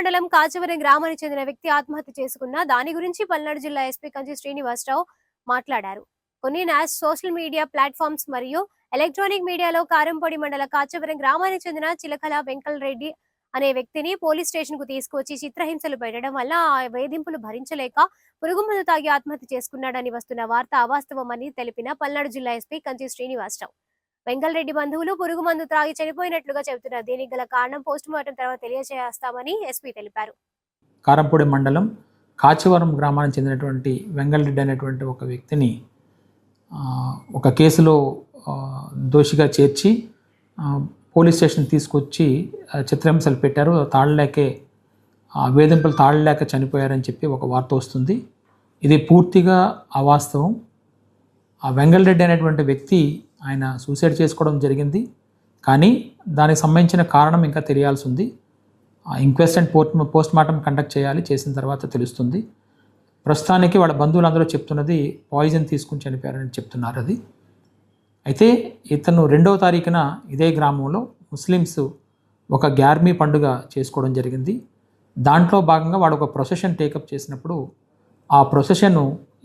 మండలం కాచవరం గ్రామానికి చెందిన వ్యక్తి ఆత్మహత్య చేసుకున్న దాని గురించి పల్నాడు జిల్లా ఎస్పీ కంచి శ్రీనివాసరావు మాట్లాడారు. కొన్ని సోషల్ మీడియా ప్లాట్ఫామ్స్ మరియు ఎలక్ట్రానిక్ మీడియాలో కారంపొడి మండల కాచవరం గ్రామానికి చెందిన చిలకల వెంకలరెడ్డి అనే వ్యక్తిని పోలీస్ స్టేషన్ కు తీసుకొచ్చి చిత్రహింసలు పెట్టడం వల్ల ఆ వేధింపులు భరించలేక పురుగుమందు తాగి ఆత్మహత్య చేసుకున్నాడని వస్తున్న వార్త అవాస్తవమని తెలిపిన పల్నాడు జిల్లా ఎస్పీ కంచి శ్రీనివాసరావు, వెంకలరెడ్డి బంధువులు పురుగుమందు త్రాగి చనిపోయినట్లుగా చెబుతున్నారు. దీనికి గల కారణం పోస్టుమార్టం తర్వాత తెలియజేస్తామని ఎస్పీ తెలిపారు. కారంపొడి మండలం కాచివరం గ్రామానికి చెందినటువంటి వెంకలరెడ్డి అనేటువంటి ఒక వ్యక్తిని ఒక కేసులో దోషిగా చేర్చి పోలీస్ స్టేషన్ తీసుకొచ్చి చిత్రహింసలు పెట్టారు. తాళలేకే వేధింపులు తాళలేక చనిపోయారని చెప్పి ఒక వార్త వస్తుంది. ఇది పూర్తిగా అవాస్తవం. ఆ వెంకలరెడ్డి అనేటువంటి వ్యక్తి ఆయన సూసైడ్ చేసుకోవడం జరిగింది. కానీ దానికి సంబంధించిన కారణం ఇంకా తెలియాల్సి ఉంది. Inquest and post mortem conduct చేయాలి. చేసిన తర్వాత తెలుస్తుంది. ప్రస్తుతానికి వాళ్ళ బంధువులందరూ చెప్తున్నది పాయిజన్ తీసుకుని చనిపోయారని చెప్తున్నారు. అది అయితే ఇతను 2వ తారీఖున ఇదే గ్రామంలో ముస్లిమ్స్ ఒక గ్యార్మీ పండుగ చేసుకోవడం జరిగింది. దాంట్లో భాగంగా వాడు ఒక ప్రొసెషన్ టేకప్ చేసినప్పుడు ఆ ప్రొసెషన్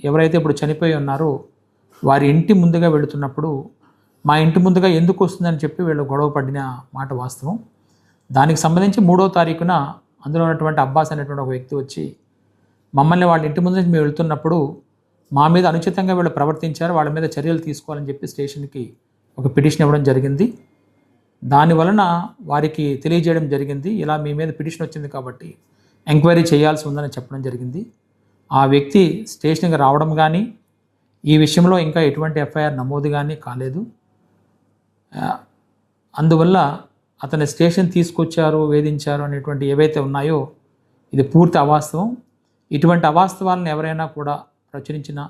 ఎవరైతే ఇప్పుడు చనిపోయి ఉన్నారో వారి ఇంటి ముందుగా వెళుతున్నప్పుడు మా ఇంటి ముందుగా ఎందుకు వస్తుందని చెప్పి వీళ్ళు గొడవ పడిన మాట వాస్తవం. దానికి సంబంధించి 3వ తారీఖున అందులో ఉన్నటువంటి అబ్బాస్ అనేటువంటి ఒక వ్యక్తి వచ్చి మమ్మల్ని వాళ్ళ ఇంటి ముందు నుంచి మేము వెళ్తున్నప్పుడు మా మీద అనుచితంగా వీళ్ళు ప్రవర్తించారు, వాళ్ళ మీద చర్యలు తీసుకోవాలని చెప్పి స్టేషన్కి ఒక పిటిషన్ ఇవ్వడం జరిగింది. దానివలన వారికి తెలియజేయడం జరిగింది, ఇలా మీ మీద పిటిషన్ వచ్చింది కాబట్టి ఎంక్వైరీ చేయాల్సి ఉందని చెప్పడం జరిగింది. ఆ వ్యక్తి స్టేషన్కి రావడం కానీ ఈ విషయంలో ఇంకా ఎటువంటి ఎఫ్ఐఆర్ నమోదు కానీ కాలేదు. అందువల్ల అతని స్టేషన్ తీసుకొచ్చారు, వేధించారు అనేటువంటి ఏవైతే ఉన్నాయో ఇది పూర్తి అవాస్తవం. ఇటువంటి అవాస్తవాలను ఎవరైనా కూడా ప్రచురించినా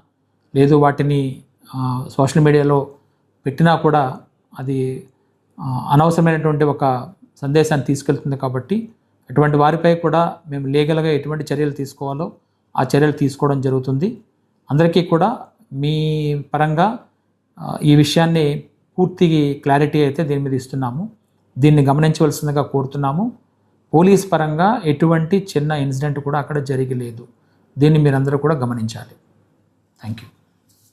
లేదు వాటిని సోషల్ మీడియాలో పెట్టినా కూడా అది అనవసరమైనటువంటి ఒక సందేశాన్ని తీసుకెళ్తుంది. కాబట్టి అటువంటి వారిపై కూడా మేము లీగల్గా ఎటువంటి చర్యలు తీసుకోవాలో ఆ చర్యలు తీసుకోవడం జరుగుతుంది. అందరికీ కూడా మీ పరంగా ఈ విషయాన్ని పూర్తి క్లారిటీ అయితే దీని మీద ఇస్తున్నాము. దీన్ని గమనించవలసిందిగా కోరుతున్నాము. పోలీస్ పరంగా ఎటువంటి చిన్న ఇన్సిడెంట్ కూడా అక్కడ జరగలేదు. దీన్ని మీరందరూ కూడా గమనించాలి. Thank you.